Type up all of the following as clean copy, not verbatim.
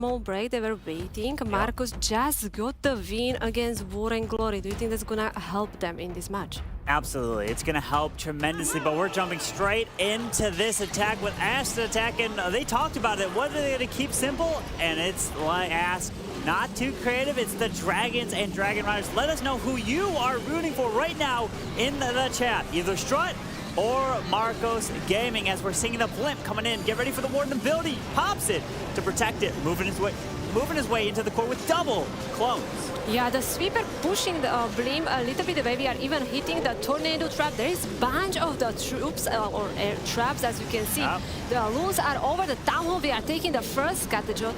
small break. They were waiting. Marcos just got the win against War and Glory. Do you think that's gonna help them in this match? Absolutely, it's going to help tremendously, but we're jumping straight into this attack with Ash to attack, and they talked about it. What are they going to keep simple? And it's like Ash, not too creative. It's the Dragons and Dragon Riders. Let us know who you are rooting for right now in the chat. Either Strut or Marcos Gaming, as we're seeing the blimp coming in. Get ready for the Warden ability. Pops it to protect it, moving his way into the core with double clones. Yeah, the sweeper pushing the blimp a little bit away. We are even hitting the tornado trap. There is a bunch of the troops or air traps, as you can see. The loons are over the town hall. We are taking the first scattershot,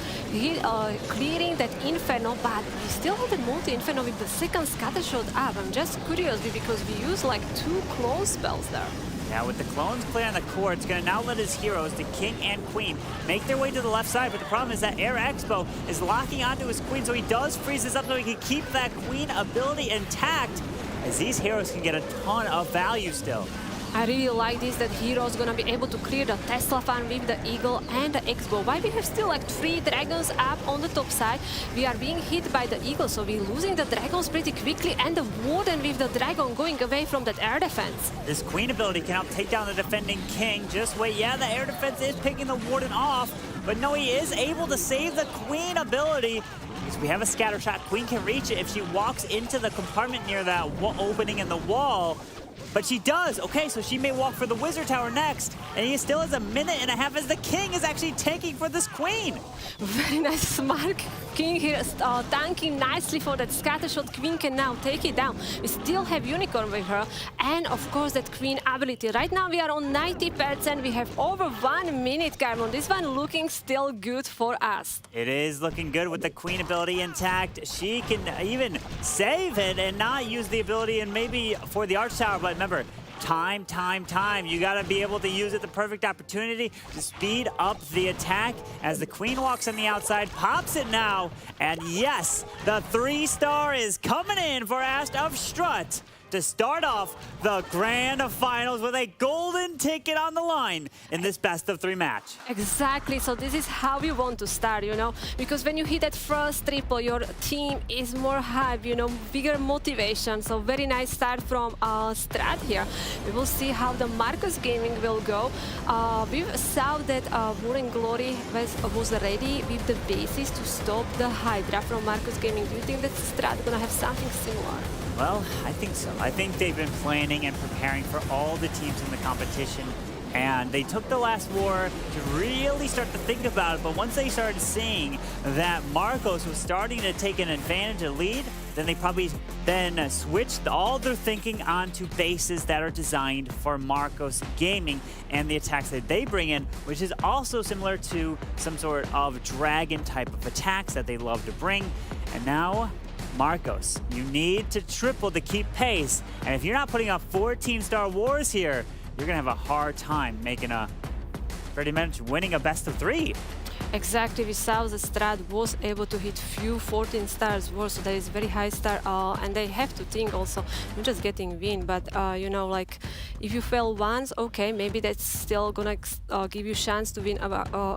clearing that inferno, but we still have the multi-inferno with the second scattershot up. I'm just curious because we use like 2 clone spells there. Now with the clones clear on the core, it's going to now let his heroes, the King and Queen, make their way to the left side. But the problem is that Air Expo is locking onto his Queen, so he does freeze this up so he can keep that Queen ability intact, as these heroes can get a ton of value still. I really like this, that hero's gonna be able to clear the Tesla farm with the Eagle and the Expo. Why we have still like 3 dragons up on the top side? We are being hit by the Eagle, so we're losing the dragons pretty quickly, and the Warden with the dragon going away from that air defense. This Queen ability can help take down the defending King. Just wait, yeah, the air defense is picking the Warden off, but no, he is able to save the Queen ability. Because we have a scatter shot. Queen can reach it if she walks into the compartment near that opening in the wall. But she does. Okay, so she may walk for the Wizard Tower next. And he still has a minute and a half as the King is actually tanking for this Queen. Very nice, smart King here, tanking nicely for that scattershot. Queen can now take it down. We still have Unicorn with her. And of course, that Queen ability. Right now, we are on 90%. We have over 1 minute, Carmon. This one looking still good for us. It is looking good with the Queen ability intact. She can even save it and not use the ability and maybe for the Arch Tower, but remember, time. You gotta be able to use it, the perfect opportunity to speed up the attack as the Queen walks on the outside, pops it now, and yes, the 3-star is coming in for Ash of Strut to start off the grand finals with a golden ticket on the line in this best-of-3 match. Exactly, so this is how we want to start, you know, because when you hit that first triple, your team is more hype, you know, bigger motivation. So very nice start from Strut here. We will see how the Marcos Gaming will go. We saw that War and Glory was ready with the bases to stop the Hydra from Marcos Gaming. Do you think that Strut gonna have something similar? Well, I think so. I think they've been planning and preparing for all the teams in the competition, and they took the last war to really start to think about it, but once they started seeing that Marcos was starting to take an advantage, a lead, then they probably then switched all their thinking onto bases that are designed for Marcos Gaming and the attacks that they bring in, which is also similar to some sort of dragon type of attacks that they love to bring. And now, Marcos, you need to triple to keep pace, and if you're not putting up 14-star wars here, you're gonna have a hard time making a pretty much winning a best-of-3. Exactly, we saw the Strut was able to hit few 14 stars wars, so that is very high star, and they have to think also, not just getting win, but you know, like if you fail once, okay, maybe that's still gonna give you chance to win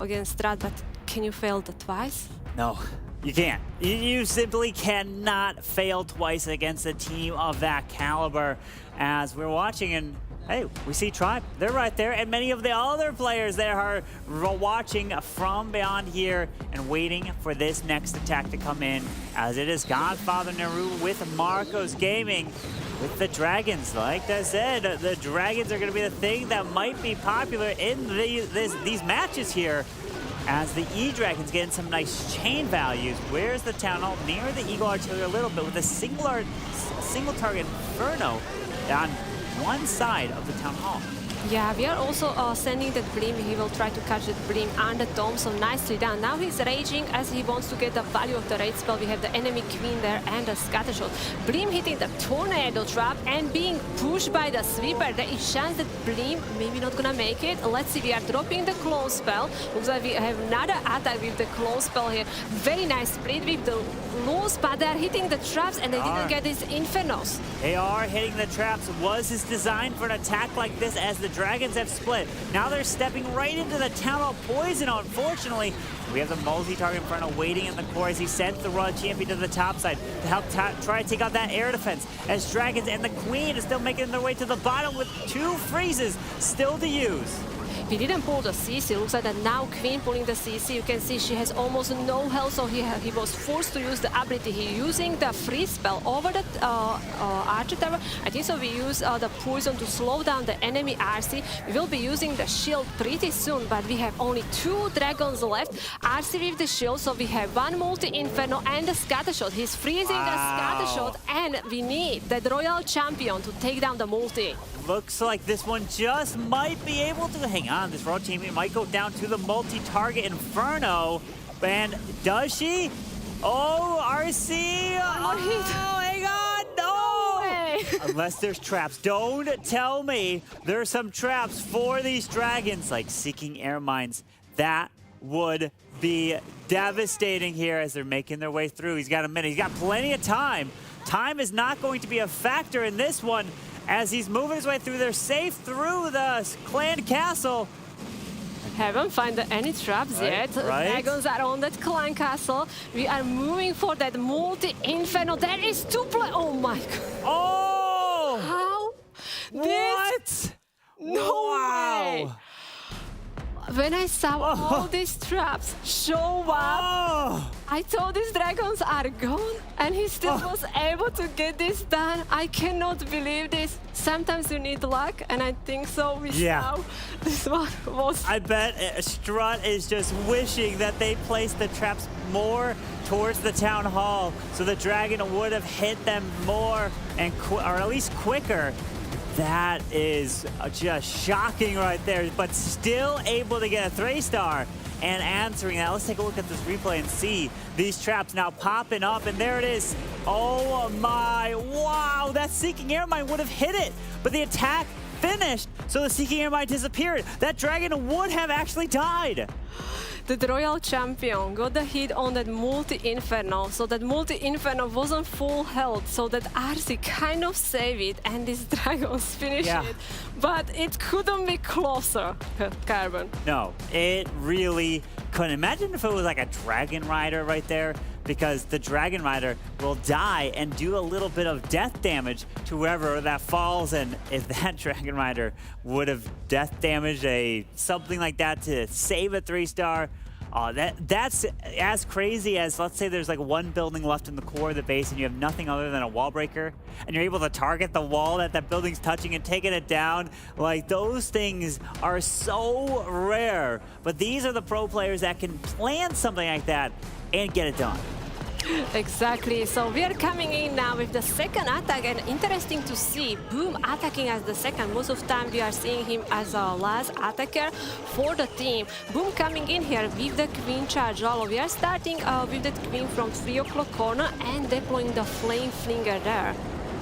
against Strut, but can you fail twice? No. You can't. You simply cannot fail twice against a team of that caliber. As we're watching, and hey, we see Tribe. They're right there, and many of the other players there are watching from beyond here and waiting for this next attack to come in, as it is Godfather Naru with Marcos Gaming with the Dragons. Like I said, the Dragons are going to be the thing that might be popular in these matches here, as the E-Dragons getting some nice chain values. Where's the Town Hall? Near the Eagle Artillery a little bit with a single target Inferno on one side of the Town Hall. Yeah, we are also sending that Blim. He will try to catch that Blim and the Tom, so nicely done. Now he's raging as he wants to get the value of the raid spell. We have the enemy Queen there and a scattershot. Blim hitting the tornado trap and being pushed by the sweeper. There is chance that Blim maybe not gonna make it. Let's see, we are dropping the clone spell. Looks like we have another attack with the clone spell here. Very nice split with the loose, but they're hitting the traps and they didn't get these infernos. They are hitting the traps. Was this designed for an attack like this, as the Dragons have split. Now they're stepping right into the Town Hall Poison, unfortunately. We have the multi-target Inferno waiting in the core as he sends the Royal Champion to the top side to help try to take out that air defense, as Dragons and the Queen is still making their way to the bottom with 2 freezes still to use. He didn't pull the CC. Looks like that now Queen pulling the CC. You can see she has almost no health, so he was forced to use the ability. He using the freeze spell over the Archer Tower. I think so we use the poison to slow down the enemy RC. We will be using the shield pretty soon, but we have only 2 dragons left. RC with the shield, so we have 1 multi-inferno and a scatter shot. He's freezing the scatter shot, and we need that Royal Champion to take down the multi. Looks like this one just might be able to hang on. This Royal Champion might go down to the multi-target Inferno. And does she? Oh, RC! Oh, hang on! No! Unless there's traps. Don't tell me there's some traps for these dragons, like Seeking Air Mines. That would be devastating here as they're making their way through. He's got a minute. He's got plenty of time. Time is not going to be a factor in this one. As he's moving his way through, they're safe through the clan castle. Haven't found any traps yet. Dragons are on that clan castle. We are moving for that multi-inferno. There is 2 play. Oh my god. Oh! How? What? No way. When I saw all these traps show up, I thought these dragons are gone, and he still was able to get this done. I cannot believe this. Sometimes you need luck, and I think so. We saw this one was... I bet Strut is just wishing that they placed the traps more towards the Town Hall, so the dragon would have hit them more, and or at least quicker. That is just shocking right there, but still able to get a 3-star and answering that. Let's take a look at this replay and see these traps now popping up, and there it is. Oh my, wow, that Seeking Air Mine would have hit it, but the attack finished, so the Seeking Air Mine disappeared. That dragon would have actually died. The Royal Champion got the hit on that multi-inferno, so that multi-inferno wasn't full health, so that RC kind of saved it, and these dragons finished it. But it couldn't be closer, Carbon. No, it really couldn't. Imagine if it was like a Dragon Rider right there, because the Dragon Rider will die and do a little bit of death damage to whoever that falls, and if that Dragon Rider would have death damaged something like that to save a 3-star, that's as crazy as, let's say there's like 1 building left in the core of the base and you have nothing other than a wall breaker, and you're able to target the wall that building's touching and taking it down. Like, those things are so rare, but these are the pro players that can plan something like that and get it done. Exactly. So we are coming in now with the second attack, and interesting to see Boom attacking as the second. Most of the time we are seeing him as a last attacker for the team. Boom coming in here with the Queen charge. We are starting with the Queen from 3 o'clock corner and deploying the Flame Flinger there.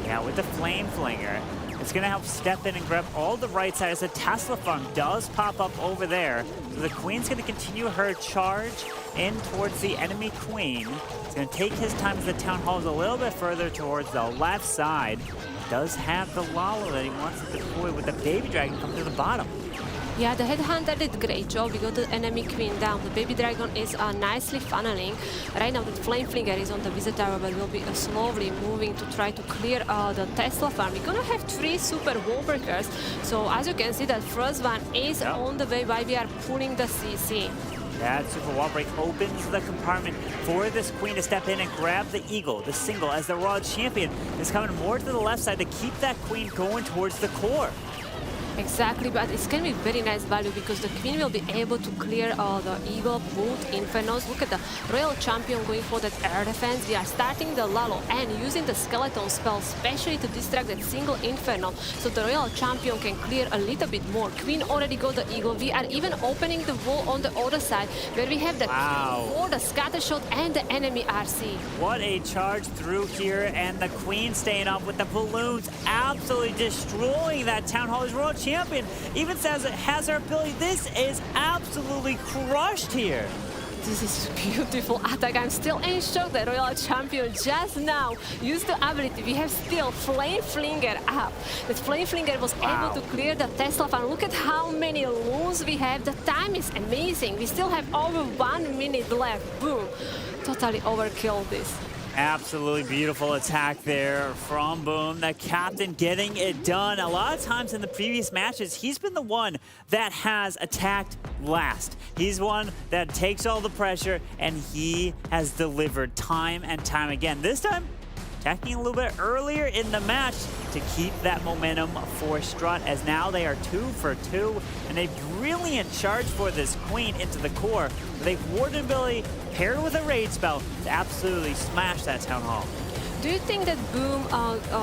Yeah, with the Flame Flinger, it's going to help step in and grab all the right side as the Tesla farm does pop up over there. So the Queen's going to continue her charge in towards the enemy Queen. It's going to take his time as the Town Hall is a little bit further towards the left side. Does have the Lalo that he wants to deploy with the Baby Dragon coming to the bottom. Yeah, the Headhunter did a great job. We got the enemy Queen down. The Baby Dragon is nicely funneling. Right now the Flame Flinger is on the Wizard Tower, but will be slowly moving to try to clear the Tesla farm. We're gonna have 3 super wall breakers. So as you can see, that first one is on the way while we are pulling the CC. That super wall break opens the compartment for this Queen to step in and grab the Eagle, the single, as the Royal Champion is coming more to the left side to keep that Queen going towards the core. Exactly, but it's going to be very nice value because the Queen will be able to clear the Eagle, both Infernos. Look at the Royal Champion going for that air defense. We are starting the Lalo and using the Skeleton spell, especially to distract that single Inferno, so the Royal Champion can clear a little bit more. Queen already got the Eagle. We are even opening the wall on the other side where we have the Queen for the Scatter Shot and the enemy RC. What a charge through here, and the Queen staying up with the balloons, absolutely destroying that Town Hall. Royal Champion even says it has her ability. This is absolutely crushed here. this is beautiful attack. I'm still in shock that Royal Champion just now used the ability. We have still Flame Flinger up. That Flame Flinger was able to clear the Tesla farm. Look at how many loons we have. The time is amazing. We still have over 1 minute left. Boom. Totally overkilled this. Absolutely beautiful attack there from Boom. The captain getting it done. A lot of times in the previous matches, he's been the one that has attacked last. He's one that takes all the pressure, and he has delivered time and time again. This time, attacking a little bit earlier in the match to keep that momentum for Strut, as now they are 2 for 2, and a brilliant charge for this Queen into the core. They've Warden ability paired with a raid spell to absolutely smash that Town Hall. Do you think that Boom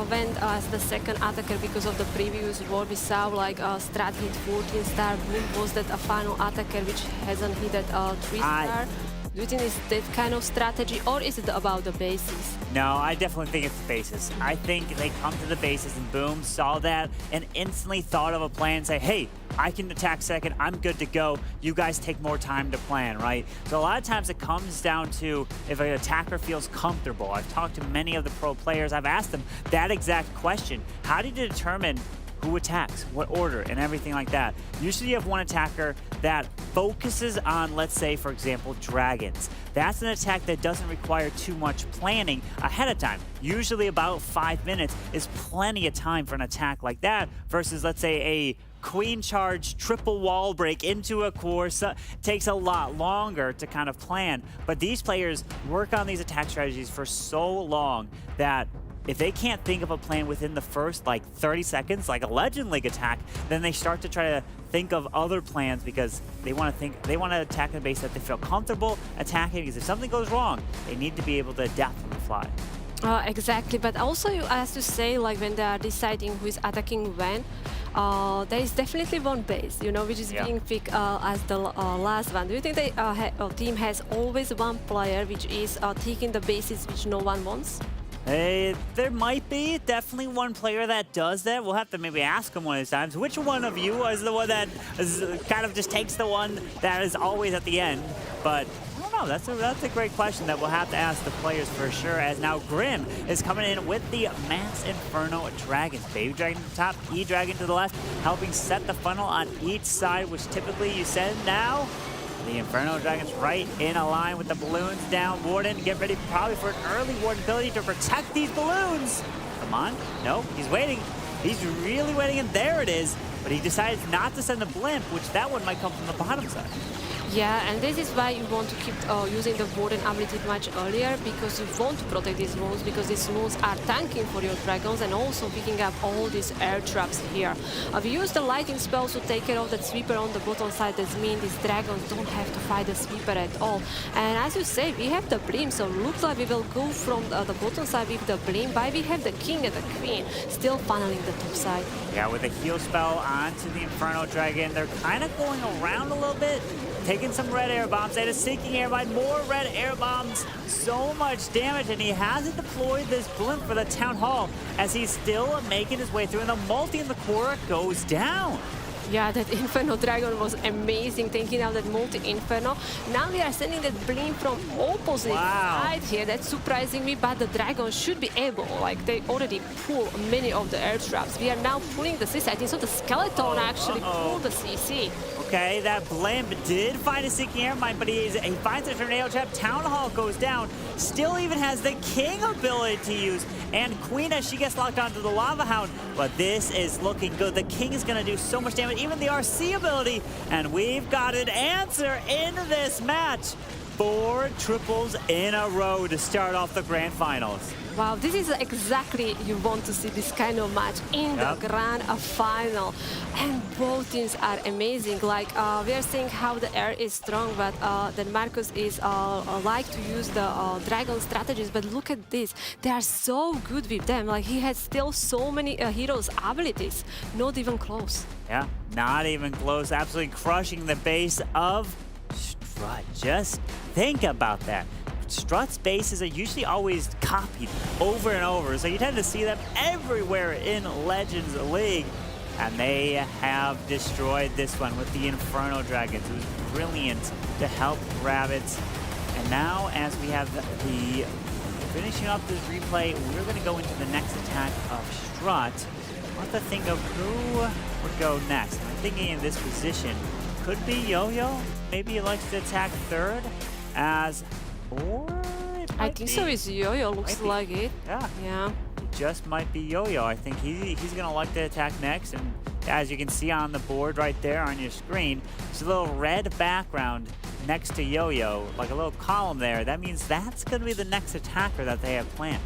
went as the second attacker because of the previous war? We saw like Strat hit 14-star, Boom was that a final attacker which hasn't hit that 3-star? Do you think it's that kind of strategy, or is it about the bases? No, I definitely think it's the bases. I think they come to the bases and Boom saw that and instantly thought of a plan and say, hey, I can attack second, I'm good to go. You guys take more time to plan, right? So a lot of times it comes down to if an attacker feels comfortable. I've talked to many of the pro players. I've asked them that exact question. How do you determine who attacks, what order, and everything like that? Usually you have one attacker that focuses on, let's say, for example, dragons. That's an attack that doesn't require too much planning ahead of time. Usually about 5 minutes is plenty of time for an attack like that versus, let's say, a Queen charge, triple wall break into a course takes a lot longer to kind of plan. But these players work on these attack strategies for so long that if they can't think of a plan within the first like 30 seconds, like a Legend League attack, then they start to try to think of other plans because they want to attack the base that they feel comfortable attacking, because if something goes wrong, they need to be able to adapt on the fly. Exactly, but also you have to say, like, when they are deciding who is attacking when, there is definitely one base, you know, which is being picked as the last one. Do you think the team has always one player which is taking the bases which no one wants? There might be definitely one player that does that. We'll have to maybe ask him one of these times. Which one of you is the one that kind of just takes the one that is always at the end? But I don't know. That's a great question that we'll have to ask the players for sure. As now Grim is coming in with the Mass Inferno Dragons. Baby Dragon to the top, E-Dragon to the left, helping set the funnel on each side, which typically you send now. The Inferno Dragon's right in a line with the balloons down. Warden, get ready probably for an early Warden ability to protect these balloons. Come on. No, he's waiting. He's really waiting, and there it is. But he decides not to send the blimp, which that one might come from the bottom side. Yeah, and this is why you want to keep using the Warden ability much earlier, because you want to protect these loons, because these loons are tanking for your dragons and also picking up all these air traps here. We use the lightning spells to take care of that sweeper on the bottom side. That means these dragons don't have to fight the sweeper at all. And as you say, we have the Blim, so looks like we will go from the bottom side with the Blim, but we have the King and the Queen still funneling the top side. Yeah, with a heal spell onto the Inferno Dragon, they're kind of going around a little bit, taking some red air bombs and a sinking air mine, more red air bombs, so much damage, and he hasn't deployed this blimp for the Town Hall as he's still making his way through, and the multi in the core goes down. Yeah, that Inferno Dragon was amazing, taking out that multi-Inferno. Now we are sending that Blim from opposite side here. That's surprising me, but the Dragon should be able, like they already pull many of the air traps. We are now pulling the CC. I think so the Skeleton actually pulled the CC. Okay, that Blimp did find a sinking air mine, but he finds a tornado trap. Town Hall goes down. Still even has the King ability to use. And Queen, as she gets locked onto the Lava Hound. But this is looking good. The King is going to do so much damage. Even the RC ability. And we've got an answer in this match. 4 triples in a row to start off the grand finals. Wow, this is exactly you want to see this kind of match in the grand final. And both teams are amazing. Like we are seeing how the air is strong, but then Marcus is like to use the dragon strategies. But look at this, they are so good with them. Like he has still so many heroes abilities, not even close. Yeah, not even close. Absolutely crushing the base of Strut. Just think about that. Strut's bases are usually always copied over and over, so you tend to see them everywhere in Legends League. and they have destroyed this one with the Inferno Dragons. It was brilliant to help grab it. And now, as we have the finishing up this replay, we're going to go into the next attack of Strut. I want to think of who would go next. I'm thinking in this position could be Yo-Yo. Maybe he likes to attack third, or it I might think be, so. Is Yo-Yo looks like it. Yeah. It just might be Yo-Yo. I think he's going to like to attack next. And as you can see on the board right there on your screen, there's a little red background next to Yo-Yo, like a little column there. That means that's going to be the next attacker that they have planned.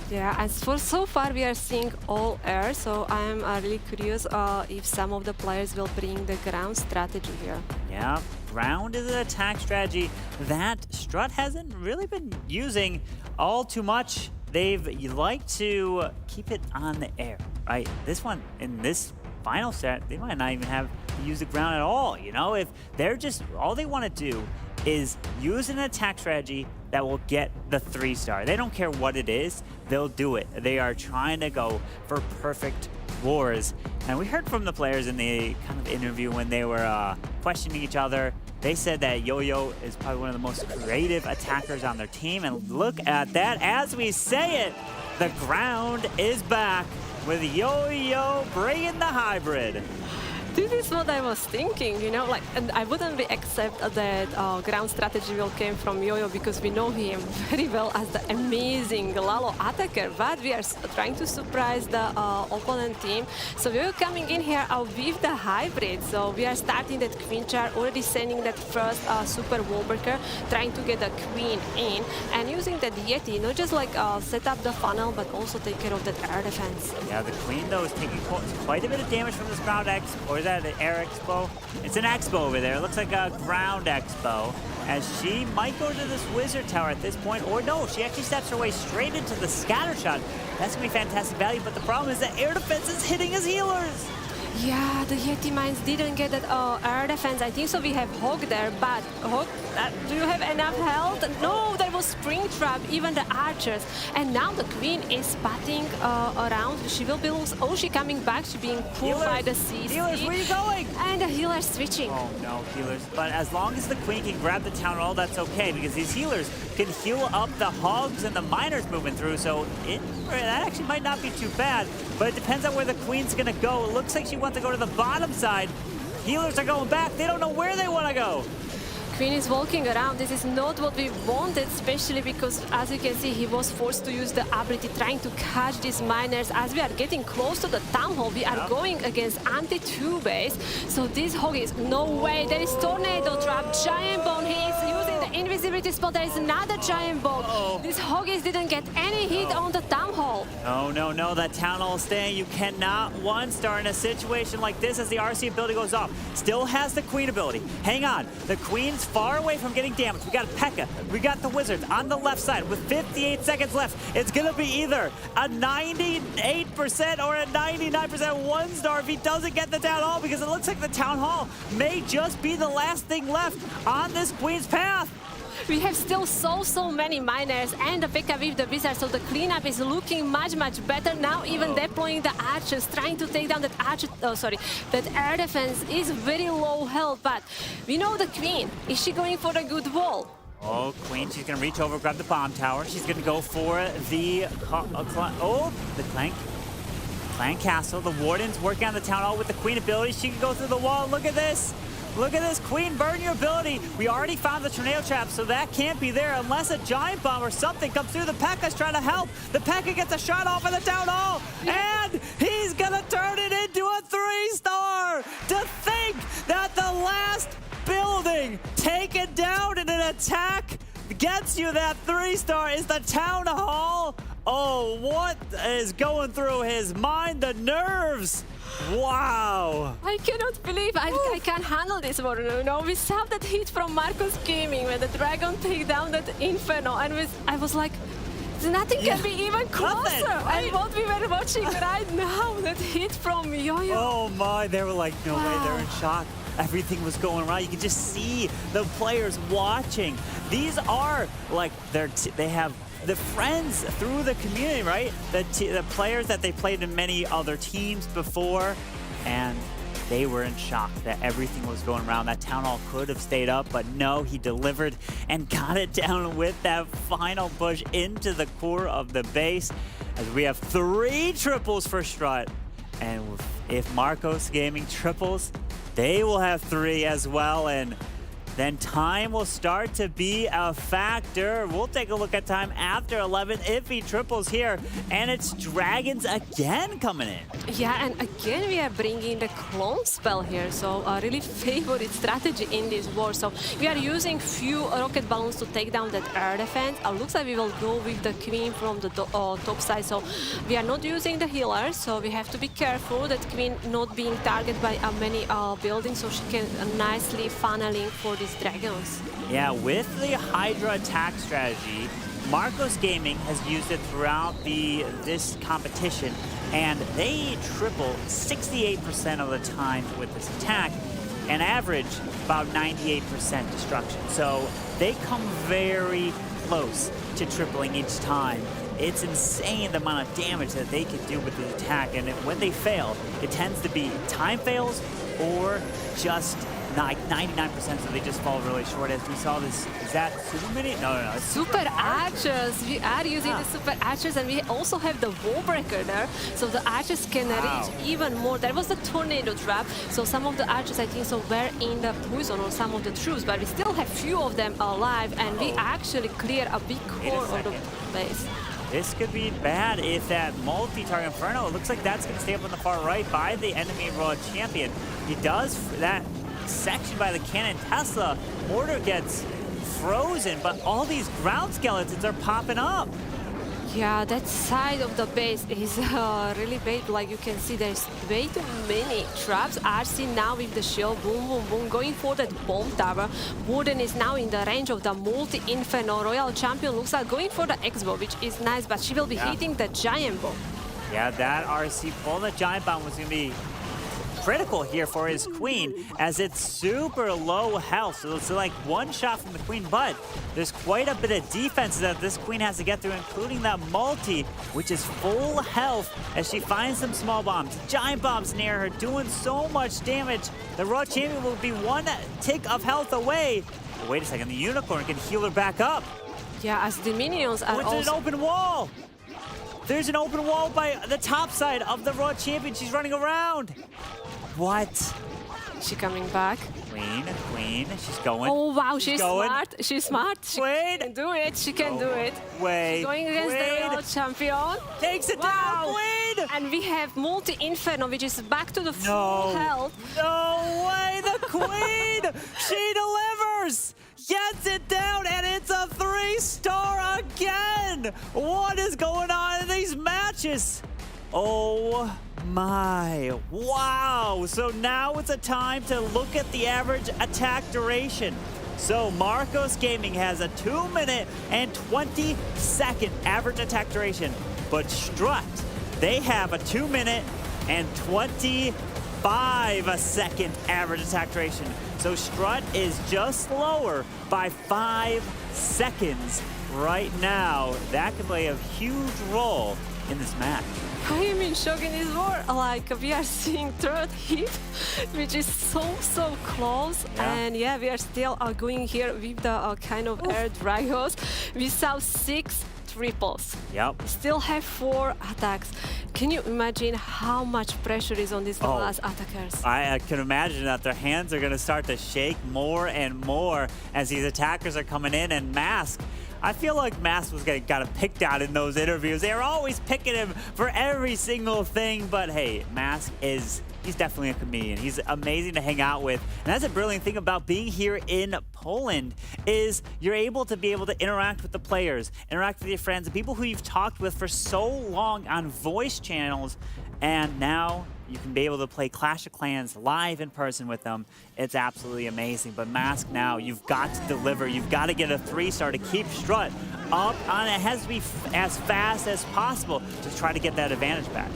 Yeah, and so far we are seeing all air, so I'm really curious if some of the players will bring the ground strategy here. Yeah, ground is an attack strategy that Strut hasn't really been using all too much. They've like to keep it on the air, right? This one, in this final set, they might not even have to use the ground at all, you know? If they're just, all they want to do is use an attack strategy that will get the 3-star. They don't care what it is, they'll do it. They are trying to go for perfect wars. And we heard from the players in the kind of interview when they were questioning each other. They said that Yo-Yo is probably one of the most creative attackers on their team. And look at that, as we say it, the ground is back with Yo-Yo bringing the hybrid. This is what I was thinking, you know, like, and I wouldn't be accept that ground strategy will came from Yo-Yo because we know him very well as the amazing Lalo attacker, but we are trying to surprise the opponent team. So Yo-Yo coming in here with the hybrid. So we are starting that queen char, already sending that first super wall breaker, trying to get the queen in, and using that Yeti, not just like set up the funnel, but also take care of that air defense. Yeah, the queen though is taking quite a bit of damage from this ground X, or is that an air expo? It's an expo over there. It looks like a ground expo, as she might go to this wizard tower at this point, or no, she actually steps her way straight into the scatter shot. That's gonna be fantastic value, but the problem is that air defense is hitting his healers. Yeah, the Yeti mines didn't get that air defense. I think so we have Hog there, but Hog, do you have enough health? No, there was Springtrap, even the archers. And now the queen is spotting around. She will be loose. Oh, she coming back. She being pulled by the CC. Healers, where are you going? And the healer switching. Oh no, healers. But as long as the queen can grab the town hall, that's okay, because these healers can heal up the hogs and the miners moving through. So that actually might not be too bad, but it depends on where the queen's gonna go. It looks like she wants to go to the bottom side. Healers are going back. They don't know where they want to go. Queen is walking around. This is not what we wanted, especially because, as you can see, he was forced to use the ability trying to catch these miners. As we are getting close to the town hall, we are going against anti-2 base. So this hog is no way. There is tornado trap, giant bone. He is using the invisibility spell. There is another giant bone. This hoggies didn't get any hit on the town hall. No, that town hall is staying. You cannot 1-star in a situation like this as the RC ability goes off. Still has the queen ability. Hang on. The queen's far away from getting damaged. We got P.E.K.K.A. We got the wizards on the left side with 58 seconds left. It's going to be either a 98% or a 99% 1-star if he doesn't get the town hall, because it looks like the town hall may just be the last thing left on this queen's path. We have still so many miners and the P.E.K.K.A. with the wizard, so the cleanup is looking much better now. Even deploying the archers, trying to take down that that air defense is very low health. But we know the queen. Is she going for a good wall? Oh, queen, she's gonna reach over, grab the bomb tower. She's gonna go for the clan castle. The warden's working on the town hall with the queen ability. She can go through the wall. Look at this. Look at this, queen, burn your ability. We already found the tornado trap, so that can't be there unless a giant bomb or something comes through. The P.E.K.K.A.'s trying to help. The P.E.K.K.A. gets a shot off of the town hall, and he's gonna turn it into a 3-star. To think that the last building taken down in an attack gets you that 3-star is the town hall. Oh, what is going through his mind? The nerves. Wow! I cannot believe I can't handle this one. You know, we saw that hit from Marcus Gaming when the dragon take down that Inferno, and I was like, nothing can be even closer. Right? And what we were watching right now, that hit from Yo-Yo. Oh my! They were like, no way! They're in shock. Everything was going right. You could just see the players watching. These are like they have the friends through the community, right? The players that they played in many other teams before. and they were in shock that everything was going around. That Town Hall could have stayed up, but no, he delivered and got it down with that final push into the core of the base. As we have 3 triples for Strut. And if Marcos Gaming triples, they will have 3 as well. And then time will start to be a factor. We'll take a look at time after 11 if he triples here. And it's Dragons again coming in. Yeah, and again we are bringing the clone spell here, so a really favorite strategy in this war. So we are using few rocket balloons to take down that air defense. Looks like we will go with the Queen from the top side, so we are not using the healer, so we have to be careful that Queen not being targeted by many buildings, so she can nicely funneling for these dragons. Yeah, with the Hydra attack strategy, Marcos Gaming has used it throughout this competition, and they triple 68% of the time with this attack and average about 98% destruction. So they come very close to tripling each time. It's insane the amount of damage that they can do with the attack, and when they fail, it tends to be time fails or just like 99%, so they just fall really short. As we saw this, is that super mini? No. It's super archers. We are using the super archers, and we also have the wall breaker there, so the archers can reach even more. There was the tornado trap, so some of the archers, I think, so were in the poison on some of the troops, but we still have few of them alive, and we actually clear a big core of the base. This could be bad if that multi-target Inferno, it looks like that's going to stay up on the far right by the enemy Raw Champion. He does that section by the cannon Tesla. Mortar gets frozen, but all these ground skeletons are popping up. Yeah, that side of the base is really big. Like you can see, there's way too many traps. RC now with the shield, boom, boom, boom, going for that bomb tower. Wooden is now in the range of the multi-inferno. Royal Champion looks like going for the X-bow, which is nice, but she will be hitting the giant bomb. Yeah, that RC pull the giant bomb was going to be critical here for his Queen, as it's super low health. So it's like one shot from the Queen, but there's quite a bit of defense that this Queen has to get through, including that multi, which is full health as she finds some small bombs. Giant bombs near her, doing so much damage. The Raw Champion will be one tick of health away. But wait a second, the Unicorn can heal her back up. Yeah, as the minions are an open wall. There's an open wall by the top side of the Raw Champion. She's running around. What? She coming back. Queen, she's going. Oh wow, she's smart. She's smart. She Wait. can do it. She can do it. Wait. Going against the Royal Champion. Takes it down, Queen! And we have multi-inferno, which is back to the full health. No way, the Queen! She delivers! Gets it down, and it's a 3-star again! What is going on in these matches? Oh my, wow. So now it's a time to look at the average attack duration. So Marcos Gaming has a 2-minute and 20-second average attack duration, but Strut, they have a 2-minute and 25-second average attack duration. So Strut is just slower by 5 seconds right now. That could play a huge role in this match. I am in shock in this war. Like, we are seeing third hit, which is so close. Yeah. And yeah, we are still going here with the kind of air dragons. We saw 6 triples. Yep. Still have 4 attacks. Can you imagine how much pressure is on these last attackers? I can imagine that their hands are going to start to shake more and more as these attackers are coming in. And Mask, I feel like Mask was got picked out in those interviews. They were always picking him for every single thing. But hey, Mask he's definitely a comedian. He's amazing to hang out with. And that's a brilliant thing about being here in Poland is you're able to interact with the players, interact with your friends, the people who you've talked with for so long on voice channels. And now you can be able to play Clash of Clans live in person with them. It's absolutely amazing. But Mask now, you've got to deliver. You've got to get a 3-star to keep Strut up on it. It has to be as fast as possible to try to get that advantage back.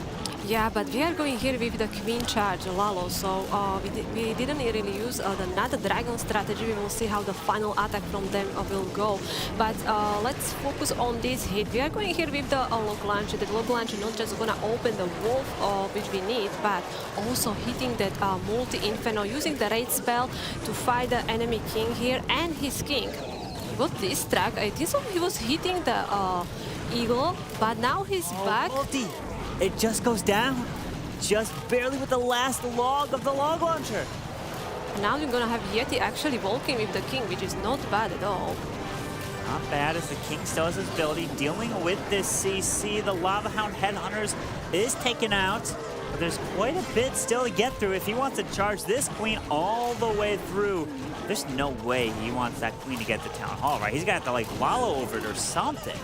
Yeah, but we are going here with the Queen charge, Lalo, so we didn't really use the not dragon strategy. We will see how the final attack from them will go. But let's focus on this hit. We are going here with the log launcher. The log launcher not just gonna open the wolf which we need, but also hitting that multi-inferno, using the raid spell to fight the enemy king here and his king. He got this track. I think so he was hitting the eagle, but now he's back. Multi. It just goes down, just barely with the last log of the log launcher. Now you're gonna have Yeti actually walking with the king, which is not bad at all. Not bad as the king still has his ability, dealing with this CC. The Lava Hound Headhunters is taken out, but there's quite a bit still to get through. If he wants to charge this queen all the way through, there's no way he wants that queen to get to Town Hall, right? He's got to like wallow over it or something.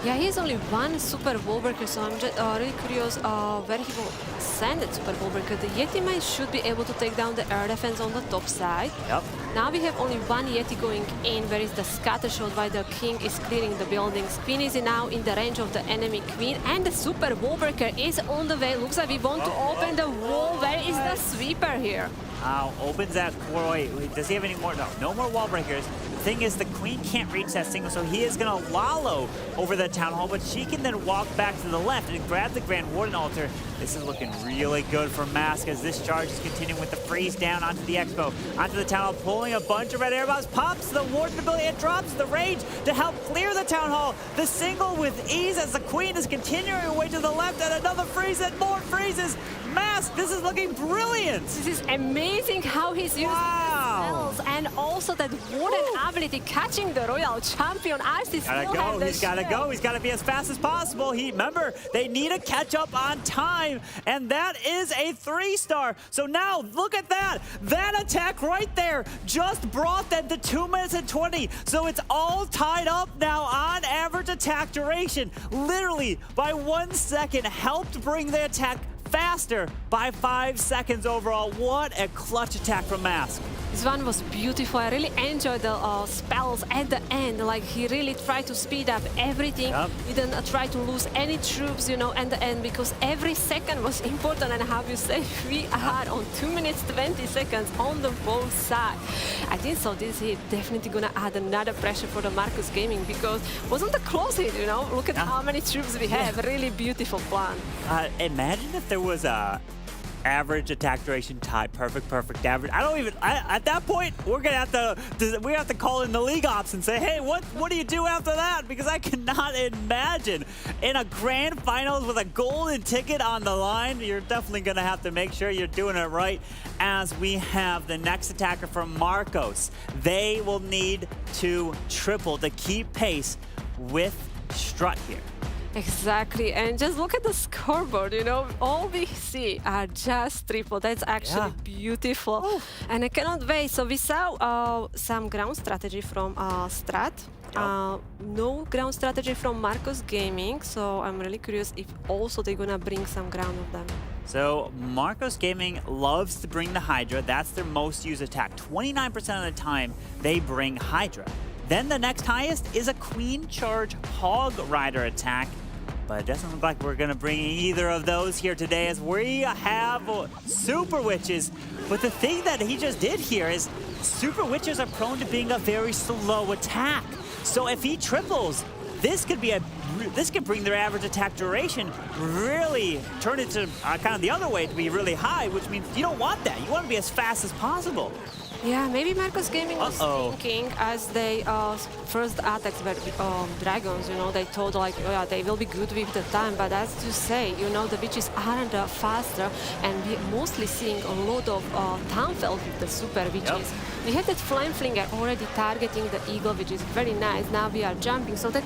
Yeah, he has only one super wall breaker, so I'm just really curious where he will send that super wall breaker. The Yeti Mine should be able to take down the air defense on the top side. Yep. Now we have only one Yeti going in, where is the scatter shot while the king is clearing the buildings. Queen is now in the range of the enemy queen, and the super wall breaker is on the way. Looks like we want to open the wall. Where is the sweeper here? Opens that core. Wait, does he have any more? No, no more wall breakers. The thing is, the queen can't reach that single, so he is going to wallow over the town hall, but she can then walk back to the left and grab the Grand Warden altar. This is looking really good for Mask as this charge is continuing with the freeze down onto the Expo, onto the town hall, pulling a bunch of red air bombs, pops the Warden ability, and drops the rage to help clear the town hall. The single with ease as the queen is continuing away to the left, and another freeze and more freezes. Mask, this is looking brilliant. This is amazing how he's using the spells, and also that Warden ability catching the Royal Champion. Icy still have the He's got to go. He's got to be as fast as possible. Remember, they need to catch up on time, and that is a 3-star. So now, look at that. That attack right there just brought them to 2 minutes and 20. So it's all tied up now on average attack duration. Literally, by 1 second, helped bring the attack faster by 5 seconds overall. What a clutch attack from Mask. This one was beautiful. I really enjoyed the spells at the end. Like, he really tried to speed up everything. Yep. He didn't try to lose any troops, you know, at the end, because every second was important. And how you say, we are on 2 minutes 20 seconds on the both sides. I think so. This hit definitely gonna add another pressure for the Marcus Gaming, because it wasn't a close hit, you know. Look at how many troops we have. Really beautiful plan. Imagine if there was a average attack duration tie, perfect average. At that point, we're gonna have to call in the league ops and say, hey, what do you do after that? Because I cannot imagine in a grand finals with a golden ticket on the line, you're definitely gonna have to make sure you're doing it right. As we have the next attacker from Marcos, they will need to triple to keep pace with Strut here. Exactly, and just look at the scoreboard, you know, all we see are just triple. That's actually beautiful. Oh. And I cannot wait. So we saw some ground strategy from Strut. No ground strategy from Marcos Gaming, so I'm really curious if also they're gonna bring some ground of them. So Marcos Gaming loves to bring the Hydra. That's their most used attack. 29% of the time they bring Hydra. Then the next highest is a Queen Charge Hog Rider attack. But it doesn't look like we're going to bring either of those here today, as we have Super Witches. But the thing that he just did here is Super Witches are prone to being a very slow attack. So if he triples, this could bring their average attack duration, really turn it to kind of the other way to be really high, which means you don't want that. You want to be as fast as possible. Yeah, maybe Marcos Gaming was thinking, as they first attacks were dragons, you know, they thought like, oh yeah, they will be good with the time, but as you say, you know, the witches aren't faster, and we're mostly seeing a lot of Townfell with the super witches. We had that Flame Flinger already targeting the eagle, which is very nice. Now we are jumping, so that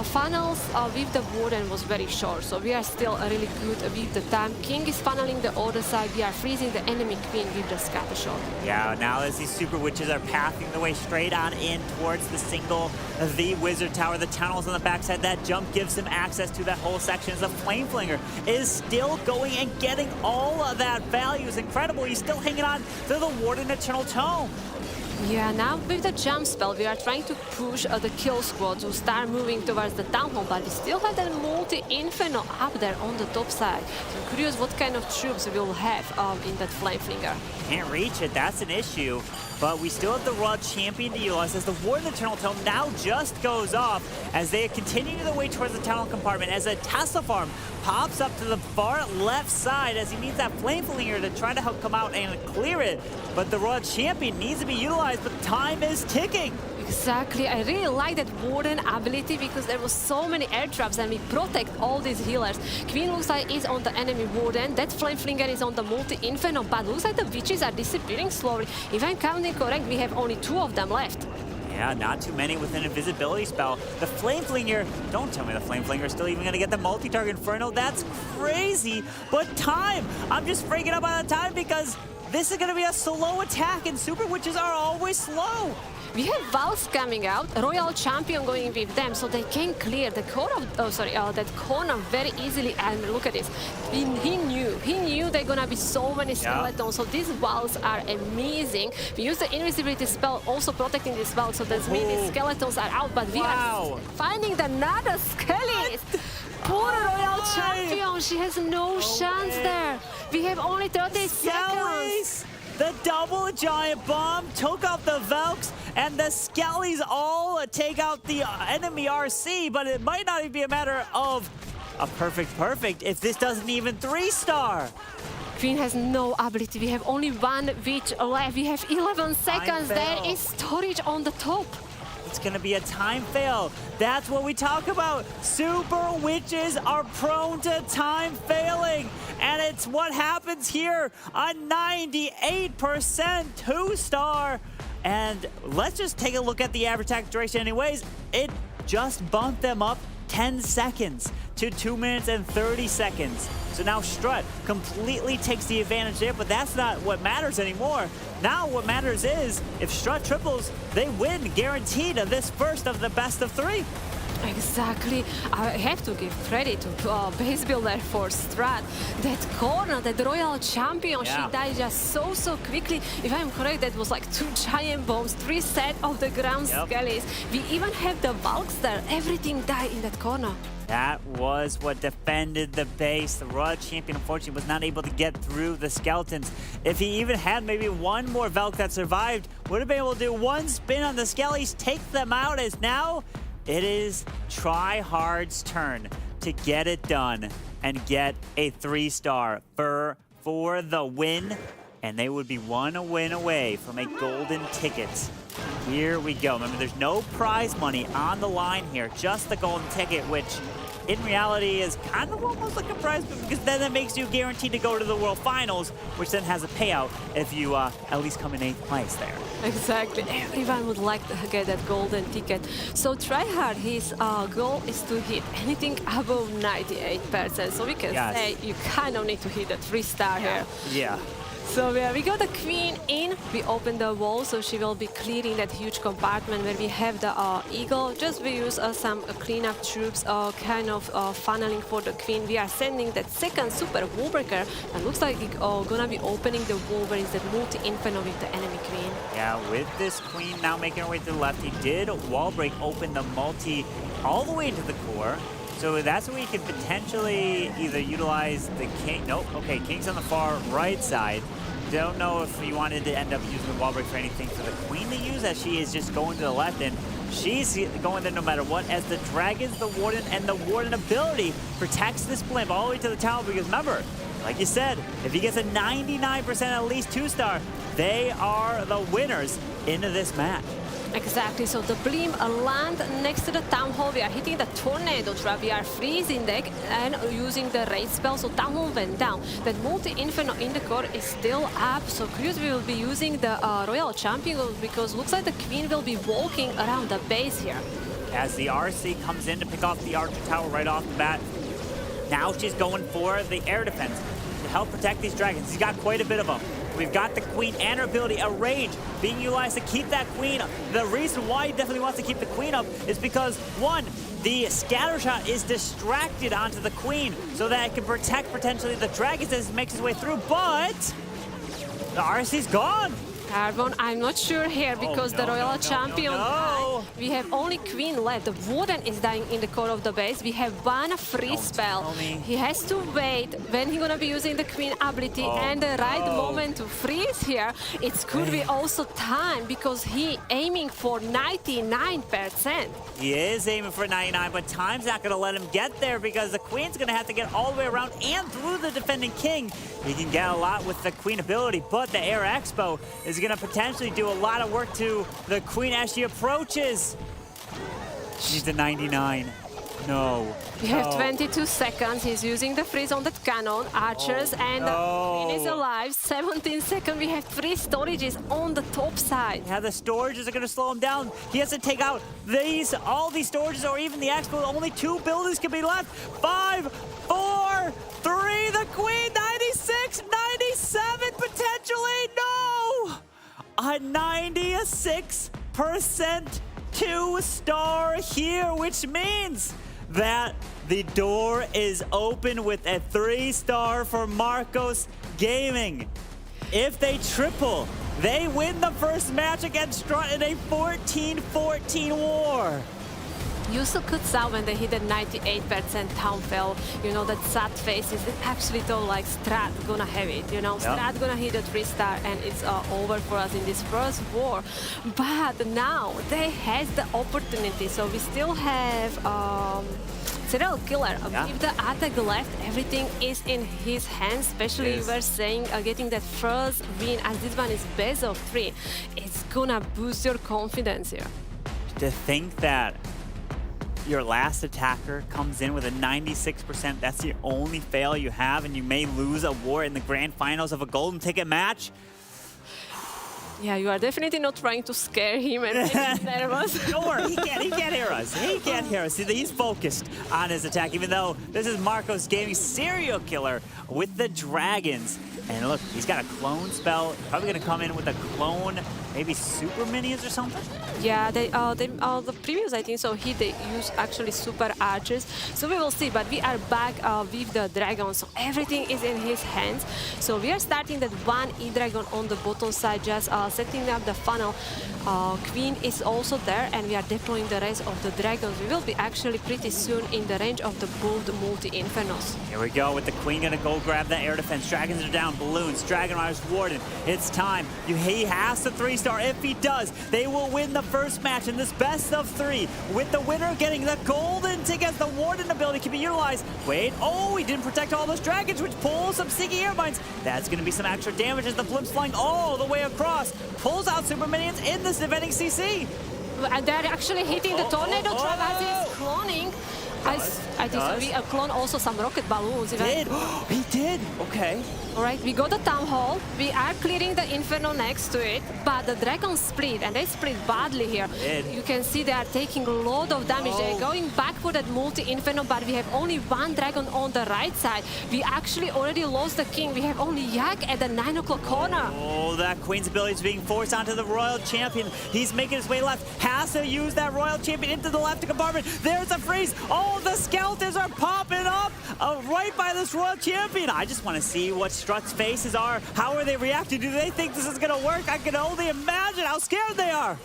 funnels with the Warden was very short, so we are still really good with the time. King is funneling the other side, we are freezing the enemy queen with the scatter shot. Yeah, now as these Super Witches are pathing the way straight on in towards the single, the Wizard Tower, the tunnels on the backside, that jump gives them access to that whole section as the Flame Flinger is still going and getting all of that value. Is incredible. He's still hanging on to the Warden Eternal Tome. Yeah, now with the jump spell, we are trying to push the kill squad to start moving towards the town hall, but we still have that multi-inferno up there on the top side. So I'm curious what kind of troops we will have in that flame flinger. Can't reach it, that's an issue. But we still have the Raw Champion to utilize as the Warden Eternal Tome now just goes off as they continue their way towards the tunnel compartment as a Tesla farm pops up to the far left side as he needs that Flame Flinger to try to help come out and clear it. But the Raw Champion needs to be utilized, but time is ticking. Exactly, I really like that Warden ability because there was so many air traps and we protect all these healers. Queen looks like is on the enemy Warden, that Flame Flinger is on the multi-inferno, but looks like the witches are disappearing slowly. If I'm counting correct, we have only 2 of them left. Yeah, not too many with an invisibility spell. The Flame Flinger, don't tell me the Flame Flinger is still even gonna get the multi-target Inferno. That's crazy, but time! I'm just freaking out by the time because this is gonna be a slow attack and Super Witches are always slow. We have Valks coming out, Royal Champion going with them, so they can clear the corner, that corner very easily. And look at this, he knew they're gonna be so many skeletons. So these Valks are amazing. We use the invisibility spell, also protecting this Valk, so that means these skeletons are out. But we are finding another Skelly. Poor Royal Champion, she has no chance there. We have only 30 seconds. The double giant bomb took out the Valks, and the Skellies all take out the enemy RC, but it might not even be a matter of a perfect if this doesn't even 3-star. Queen has no ability. We have only 1 witch left. We have 11 seconds. There is storage on the top. It's gonna be a time fail. That's what we talk about. Super Witches are prone to time failing. And it's what happens here. A 98% 2-star. And let's just take a look at the average attack duration anyways. It just bumped them up 10 seconds to 2 minutes and 30 seconds. So now Strut completely takes the advantage there, but that's not what matters anymore. Now what matters is if Strut triples, they win guaranteed of this first of the best of 3. Exactly. I have to give credit to base builder for Strut. That corner, that Royal Champion, she died just so quickly. If I'm correct, that was like 2 giant bombs, 3 sets of the ground skellies. We even have the Valks there. Everything died in that corner. That was what defended the base. The Royal Champion, unfortunately, was not able to get through the skeletons. If he even had maybe 1 more Valk that survived, would have been able to do 1 spin on the Skellies, take them out, as now it is Tryhard's turn to get it done and get a 3-star for the win. And they would be 1 win away from a golden ticket. Here we go. Remember, there's no prize money on the line here, just the golden ticket, which in reality is kind of almost like a prize, because then that makes you guaranteed to go to the World Finals, which then has a payout if you at least come in 8th place there. Exactly. Everyone would like to get that golden ticket. So Tryhard, his goal is to hit anything above 98%. So we can say you kind of need to hit a 3-star here. Yeah. So we got the Queen in, we open the wall, so she will be clearing that huge compartment where we have the Eagle. Just we use some cleanup troops, kind of funneling for the Queen. We are sending that second super wall breaker, and looks like it's gonna be opening the wall where is that multi-inferno with the enemy Queen. Yeah, with this Queen now making her way to the left, he did wall break open the multi all the way into the core. So that's where we could potentially either utilize the King. Nope, okay, King's on the far right side. Don't know if he wanted to end up using the wall break for anything for the Queen to use, as she is just going to the left, and she's going there no matter what, as the Dragons, the Warden, and the Warden ability protects this blimp all the way to the tower, because remember, like you said, if he gets a 99% at least 2-star, they are the winners into this match. Exactly, so the Blim land next to the Town Hall. We are hitting the Tornado Trap. We are freezing deck and using the Raid spell, so Town Hall went down. That multi-inferno in the core is still up, so curious we will be using the Royal Champion, because looks like the Queen will be walking around the base here. As the RC comes in to pick off the Archer Tower right off the bat, now she's going for the air defense to help protect these dragons. He's got quite a bit of them. We've got the Queen and her ability, a rage, being utilized to keep that Queen up. The reason why he definitely wants to keep the Queen up is because, 1, the scatter shot is distracted onto the Queen so that it can protect potentially the dragons as it makes its way through, but the RC's gone. Carbon, I'm not sure here because the Royal Champion died. We have only Queen left. The Warden is dying in the core of the base. We have one free spell. He has to wait when he's gonna be using the Queen ability and the right moment to freeze here. It could be also time because he aiming for 99%. He is aiming for 99, but time's not gonna let him get there because the Queen's gonna have to get all the way around and through the defending King. He can get a lot with the Queen ability, but the Air Expo is gonna potentially do a lot of work to the Queen as she approaches. She's the 99. No. We have 22 seconds. He's using the freeze on that cannon, archers, and the Queen is alive. 17 seconds. We have 3 storages on the top side. Yeah, the storages are going to slow him down. He has to take out all these storages or even the expo. Only 2 buildings can be left. 5, 4, 3. The Queen, 96, 97 potentially. No! A 96% 2-star here, which means that the door is open with a 3-star for Marcos Gaming. If they triple, they win the first match against Strut in a 14-14 war. You so could saw when they hit a 98% town fell, you know, that sad faces. It actually told like Strut gonna have it, you know. Strut gonna hit a 3-star and it's over for us in this first war. But now they has the opportunity, so we still have serial killer. With the attack left, everything is in his hands, especially you were saying getting that first win as this one is best of 3. It's gonna boost your confidence here. To think that your last attacker comes in with a 96%, that's the only fail you have, and you may lose a war in the grand finals of a golden ticket match. Yeah, you are definitely not trying to scare him and make him nervous. Don't worry, he can't hear us. He can't hear us. He's focused on his attack, even though this is Marcos Gaming serial killer with the dragons. And look, he's got a clone spell. Probably gonna come in with a clone, maybe super minions or something. Yeah, the previous, I think so, they use actually super archers. So we will see, but we are back with the dragon, so everything is in his hands. So we are starting that one E-dragon on the bottom side, just setting up the funnel. Queen is also there, and we are deploying the rest of the dragons. We will be actually pretty soon in the range of the bold multi-infernos. Here we go with the Queen gonna go grab that air defense. Dragons are down, balloons, Dragon Riders, Warden. It's time. He has the 3-star. If he does, they will win the first match in this best of 3, with the winner getting the golden ticket. The Warden ability can be utilized. Wait, he didn't protect all those dragons, which pulls some sticky air mines. That's gonna be some extra damage as the Blimps flying all the way across. Pulls out super minions in this defending CC. They're actually hitting the tornado trap as he's cloning. I think so. We clone also some rocket balloons. He did. Okay. All right, we got the town hall. We are clearing the inferno next to it, but the dragons split, and they split badly here. You can see they are taking a lot of damage. They're going back for that multi-inferno, but we have only one dragon on the right side. We actually already lost the king. We have only Yak at the 9 o'clock corner. That Queen's ability is being forced onto the Royal Champion. He's making his way left. Has to use that Royal Champion into the left compartment. There's a freeze. The skeletons are popping up right by this Royal Champion. I just want to see what Strut's faces are. How are they reacting? Do they think this is going to work? I can only imagine how scared they are.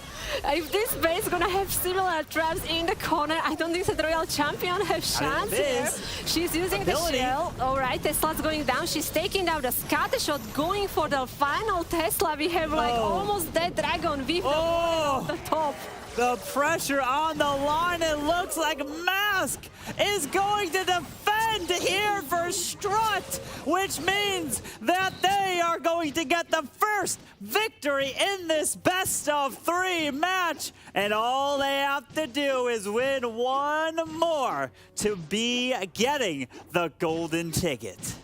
If this base is going to have similar traps in the corner, I don't think that the Royal Champion has chance here. She's using the shell. All right, Tesla's going down. She's taking down the scattershot, going for the final Tesla. We have like almost dead dragon with the top. The pressure on the line, it looks like Mask is going to defend here for Strut, which means that they are going to get the first victory in this best of 3 match. And all they have to do is win one more to be getting the golden ticket.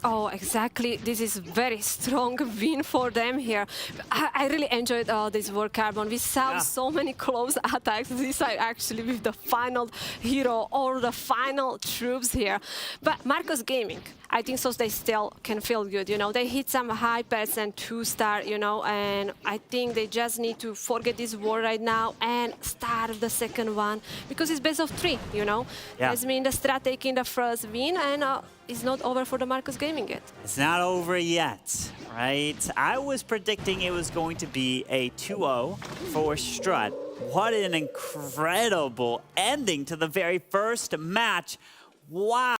Oh, exactly. This is very strong win for them here. I really enjoyed this war, Carbon. We saw so many close attacks. These are actually with the final hero or the final troops here. But Marcos Gaming, I think so they still can feel good, you know. They hit some high percent 2-star, you know, and I think they just need to forget this war right now and start the second one because it's best of 3, you know. As mean the Strat taking the first win, and is not over for the Marcus Gaming yet. It's not over yet, right? I was predicting it was going to be a 2-0 for Strut. What an incredible ending to the very first match. Wow.